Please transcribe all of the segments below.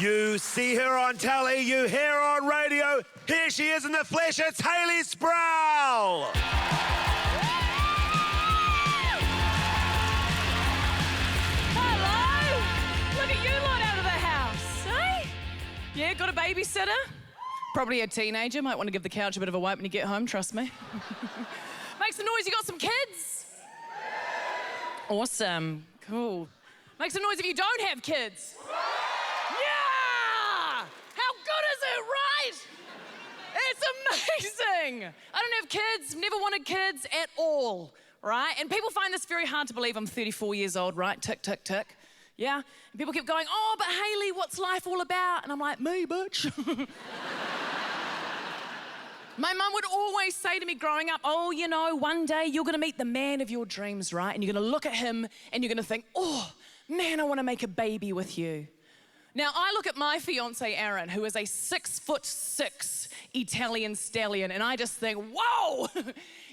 You see her on telly, you hear her on radio. Here she is in the flesh, it's Hayley Sproull. Hello! Look at you lot out of the house, eh? Yeah, got a babysitter? Probably a teenager, might want to give the couch a bit of a wipe when you get home, trust me. Make some noise, you got some kids? Awesome, cool. Make some noise if you don't have kids. Yeah! How good is it, right? It's amazing. I don't have kids, never wanted kids at all, right? And people find this very hard to believe. I'm 34 years old, right? Tick, tick, tick. Yeah? And people keep going, oh, but Hayley, what's life all about? And I'm like, me, bitch. My mum would always say to me growing up, oh, you know, one day you're gonna meet the man of your dreams, right? And you're gonna look at him and you're gonna think, oh, man, I wanna make a baby with you. Now, I look at my fiance, Aaron, who is a 6'6" Italian stallion, and I just think, whoa,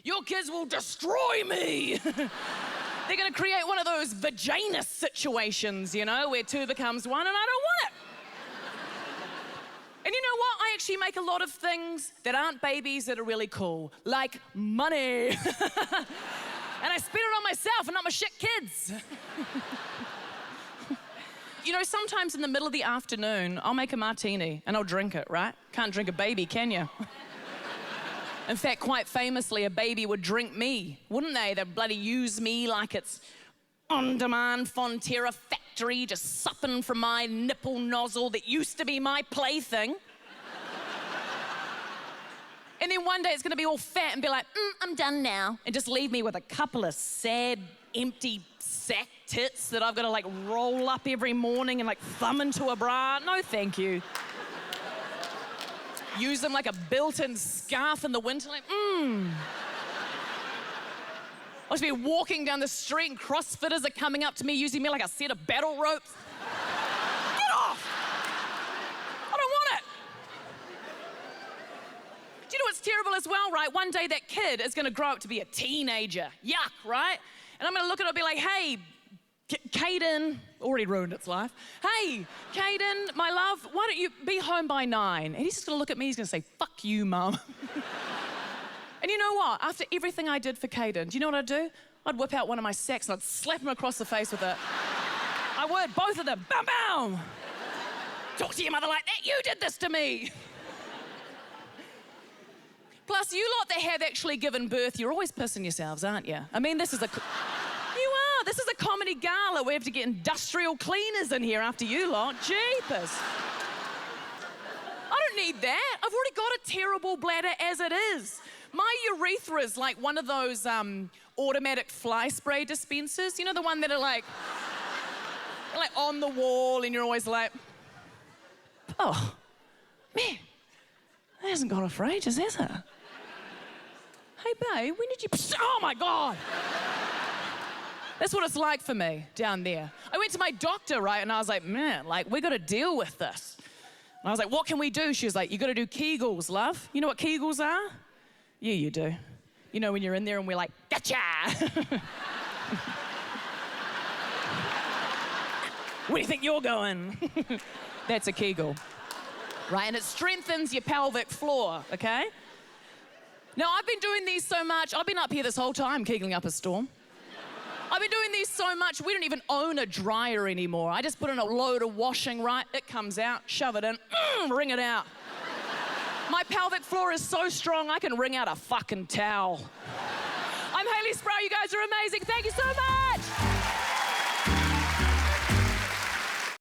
your kids will destroy me. They're gonna create one of those vagina situations, you know, where two becomes one, and I don't want it. And you know what? I actually make a lot of things that aren't babies that are really cool, like money. And I spend it on myself and not my shit kids. You know, sometimes in the middle of the afternoon, I'll make a martini and I'll drink it, right? Can't drink a baby, can you? In fact, quite famously, a baby would drink me, wouldn't they? They'd bloody use me like it's on-demand Fonterra factory, just supping from my nipple nozzle that used to be my plaything. And then one day it's gonna be all fat and be like, I'm done now, and just leave me with a couple of sad, empty sack tits that I've gotta like roll up every morning and like thumb into a bra. No, thank you. Use them like a built-in scarf in the winter, like, I'll just be walking down the street and CrossFitters are coming up to me using me like a set of battle ropes. Get off! I don't want it. Do you know what's terrible as well, right? One day that kid is gonna grow up to be a teenager. Yuck, right? And I'm gonna look at it and be like, hey, Caden, already ruined its life. Hey, Caden, my love, why don't you be home by 9? And he's just gonna look at me, he's gonna say, fuck you, Mum. And you know what? After everything I did for Caden, do you know what I'd do? I'd whip out one of my sacks and I'd slap him across the face with it. I would, both of them, bam, bam. Talk to your mother like that, you did this to me. Plus, you lot that have actually given birth, you're always pissing yourselves, aren't you? I mean, this is a comedy gala. We have to get industrial cleaners in here after you lot. Jeepers. I don't need that. I've already got a terrible bladder as it is. My urethra's like one of those automatic fly spray dispensers. You know, the one that are like on the wall and you're always like, oh, man, that hasn't gone off for ages, has it? Hey, babe, when did you... Oh, my God. That's what it's like for me down there. I went to my doctor, right, and I was like, man, like, we got to deal with this. And I was like, what can we do? She was like, you got to do Kegels, love. You know what Kegels are? Yeah, you do. You know when you're in there and we're like, gotcha! Where do you think you're going? That's a Kegel, right? And it strengthens your pelvic floor, okay? Now, I've been doing these so much, I've been up here this whole time Kegling up a storm. I've been doing these so much, we don't even own a dryer anymore. I just put in a load of washing, right? It comes out, shove it in, wring it out. My pelvic floor is so strong, I can wring out a fucking towel. I'm Hayley Sproull, you guys are amazing. Thank you so much.